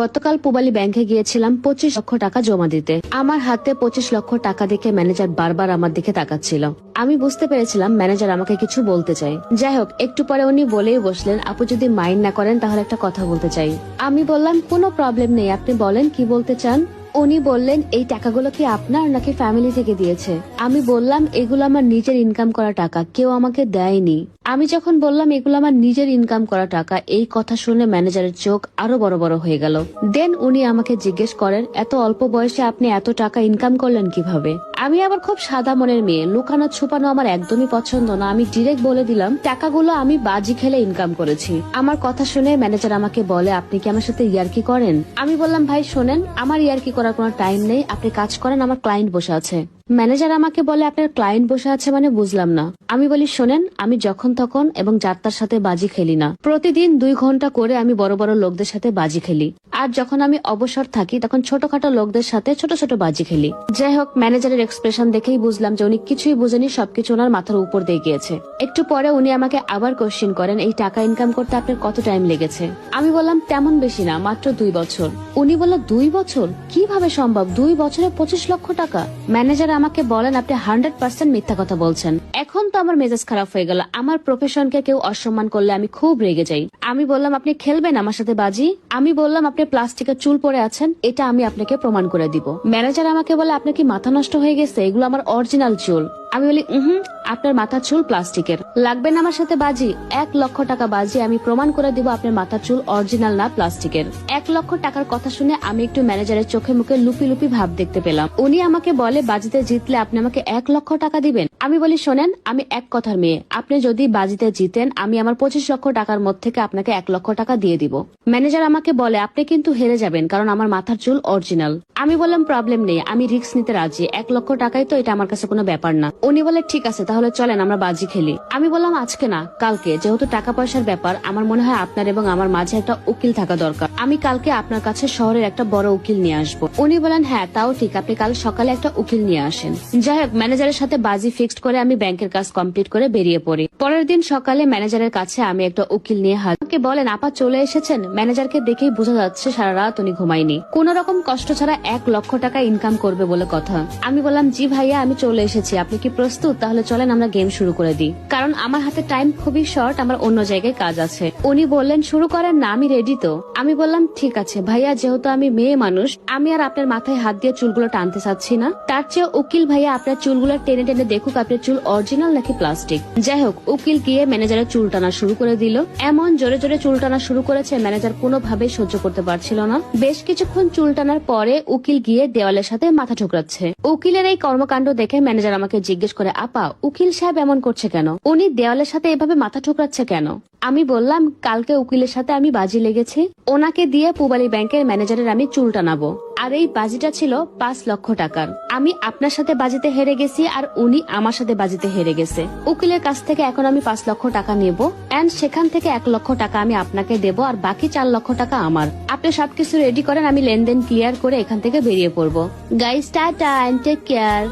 গতকাল পূবালী ব্যাংকে গিয়েছিলাম 25 লক্ষ টাকা জমা দিতে। আমার হাতে 25 লক্ষ টাকা দেখে ম্যানেজার বারবার আমার দিকে তাকাচ্ছিল। আমি বুঝতে পেরেছিলাম ম্যানেজার আমাকে কিছু বলতে চাই। যাই হোক, একটু পরে উনি বলেই বসলেন, আপু যদি মাইন্ড না করেন তাহলে একটা কথা বলতে চাই। আমি বললাম কোনো প্রবলেম নেই, আপনি বলেন কি বলতে চান। উনি বললেন, এই টাকাগুলো কি আপনার নাকি ফ্যামিলি থেকে দিয়েছে? আমি বললাম এগুলো আমার নিজের ইনকাম করা টাকা, কেউ আমাকে দেয়নি। আমি যখন বললাম এগুলো আমার নিজের ইনকাম করা টাকা, এই কথা শুনে ম্যানেজারের চোখ আরো বড় বড় হয়ে গেল। দেন উনি আমাকে জিজ্ঞেস করেন, এত অল্প বয়সে আপনি এত টাকা ইনকাম করলেন কিভাবে? আমি আবার খুব সাদা মনের মেয়ে, লুকানো ছুপানো আমার একদমই পছন্দ না। আমি ডিরেক্ট বলে দিলাম টাকাগুলো আমি বাজি খেলে ইনকাম করেছি। আমার কথা শুনে ম্যানেজার আমাকে বলে, আপনি কি আমার সাথে ইয়ার্কি করেন? আমি বললাম, ভাই শোনেন, আমার ইয়ার্কি করার কোনো টাইম নেই, আপনি কাজ করেন, আমার ক্লায়েন্ট বসে আছে। ম্যানেজার আমাকে বলে, আপনার ক্লায়েন্ট বসে আছে মানে বুঝলাম না। আমি বলি, শোনেন, আমি যখন তখন এবং যাত্রার সাথে বাজি খেলি না। প্রতিদিন 2 ঘন্টা করে আমি বড় বড় লোকদের সাথে বাজি খেলি, আর যখন আমি অবসর থাকি তখন ছোটখাটো লোকদের সাথে ছোট ছোট বাজি খেলি। যাই হোক, ম্যানেজারের এক্সপ্রেশন দেখেই বুঝলাম যে উনি কিছুই বুঝেনি, সবকিছু ওনার মাথার উপর দিয়ে গিয়েছে। একটু পরে উনি আমাকে আবার কোশ্চেন করেন, এই টাকা ইনকাম করতে আপনার কত টাইম লেগেছে? আমি বললাম তেমন বেশি না, মাত্র 2 বছর। উনি বলল, 2 বছর? কিভাবে সম্ভব? 2 বছরে 25 লক্ষ টাকা? ম্যানেজার আমাকে বলেন, আপনি 100% মিথ্যা কথা বলছেন। এখন তো আমার মেজাজ খারাপ হয়ে গেল। আমার প্রফেশনকে কেউ অসম্মান করলে আমি খুব রেগে যাই। আমি বললাম, আপনি খেলবেন আমার সাথে বাজি? আমি বললাম, আপনি প্লাস্টিকের চুল পরে আছেন, এটা আমি আপনাকে প্রমাণ করে দিব। ম্যানেজার আমাকে বলে, আপনার কি মাথা নষ্ট হয়ে গেছে? এগুলো আমার অরিজিনাল চুল। আমি বলি, আপনার মাথার চুল প্লাস্টিকের, লাগবে না আমার সাথে বাজি? 1 লক্ষ টাকা বাজি, আমি প্রমাণ করে দিব আপনার মাথার চুল অরিজিনাল না প্লাস্টিকের। 1 লক্ষ টাকার কথা শুনে আমি একটু ম্যানেজারের চোখে মুখে লুপি লুপি ভাব দেখতে পেলাম। উনি আমাকে বলে, বাজিতে জিতলে আপনি আমাকে 1 লক্ষ টাকা দিবেন? আমি বলি, শোনেন, আমি এক কথার মেয়ে, আপনি যদি বাজিতে জিতেন আমি আমার 25 লক্ষ টাকার মধ্যে থেকে আপনাকে 1 লক্ষ টাকা দিয়ে দিব। ম্যানেজার আমাকে বলে, আপনি কিন্তু হেরে যাবেন, কারণ আমার মাথার চুল অরিজিনাল। আমি বললাম, প্রবলেম নেই, আমি রিস্ক নিতে রাজি, 1 লক্ষ টাকাই তো, এটা আমার কাছে কোনো ব্যাপার না। উনি বলে, ঠিক আছে, তাহলে চলেন আমরা বাজি খেলি। আমি বললাম, আজকে না, কালকে, যেহেতু টাকা পয়সার ব্যাপার, আমার মনে হয় আপনার এবং আমার মাঝে একটা উকিল থাকা দরকার। আমি কালকে আপনার কাছে শহরের একটা বড় উকিল নিয়ে আসবো। উনি বলেন, হ্যাঁ তাও ঠিক, আপনি কাল সকালে একটা উকিল নিয়ে আসেন। যাই হোক, ম্যানেজারের সাথে বাজি ফিক্সড করে আমি ব্যাংকের কাজ কমপ্লিট করে বেরিয়ে পড়ি। পরের দিন সকালে ম্যানেজারের কাছে আমি একটা উকিল নিয়ে হাজির। বলেন, আপা চলে এসেছেন? ম্যানেজারকে দেখেই বোঝা যাচ্ছে সারা রাত উনি ঘুমায়নি, কোন রকম কষ্ট ছাড়া 1 লক্ষ টাকা ইনকাম করবে বলে কথা। আমি বললাম, জি ভাইয়া, আমি চলে এসেছি, আপনি কি প্রস্তুত? তাহলে চলেন আমরা গেম শুরু করে দিই, কারণ আমার হাতে টাইম খুবই শর্ট, আমার অন্য জায়গায় কাজ আছে। উনি বললেন, শুরু করেন না, আমি রেডি তো। আমি বললাম, ঠিক আছে ভাইয়া, যেহেতু আমি মেয়ে মানুষ, আমি আর আপনার মাথায় হাত দিয়ে চুলগুলো টানতে চাচ্ছি না, তার চেয়ে উকিল ভাইয়া আপনার চুলগুলো টেনে টেনে দেখুক আপনার চুল অরিজিনাল নাকি প্লাস্টিক। যাই হোক, উকিল গিয়ে ম্যানেজারের চুল টানা শুরু করে দিল। এমন জোরে জোরে চুল টানা শুরু করেছে, ম্যানেজার কোনোভাবেই সহ্য করতে পারছিল না। বেশ কিছুক্ষণ চুল টানার পরে উকিল গিয়ে দেওয়ালের সাথে মাথা ঠুকরাচ্ছে। উকিলের এই কর্মকাণ্ড দেখে ম্যানেজার আমাকে জিজ্ঞেস করে, আপা উকিল সাহেব এমন করছে কেন? উনি দেওয়ালের সাথে এভাবে মাথা ঠুকরাচ্ছে কেন? আমি বললাম, কালকে উকিলের সাথে আমি বাজি লেগেছি, ওনাকে দিয়ে পূবালী ব্যাংকের ম্যানেজারের আমি চুল টানাবো, আর এই বাজিটা ছিল 5 লক্ষ টাকার। আমি আপনার সাথে বাজিতে হেরে গেছি আর উনি আমার সাথে বাজিতে হেরে গেছে। উকিলের কাছ থেকে এখন আমি 5 লক্ষ টাকা নেব, এন্ড সেখান থেকে 1 লক্ষ টাকা আমি আপনাকে দেব, আর বাকি 4 লক্ষ টাকা আমার। আপনি সবকিছু রেডি করেন, আমি লেনদেন ক্লিয়ার করে এখান থেকে বেরিয়ে পড়বো। Guys, tata and take care.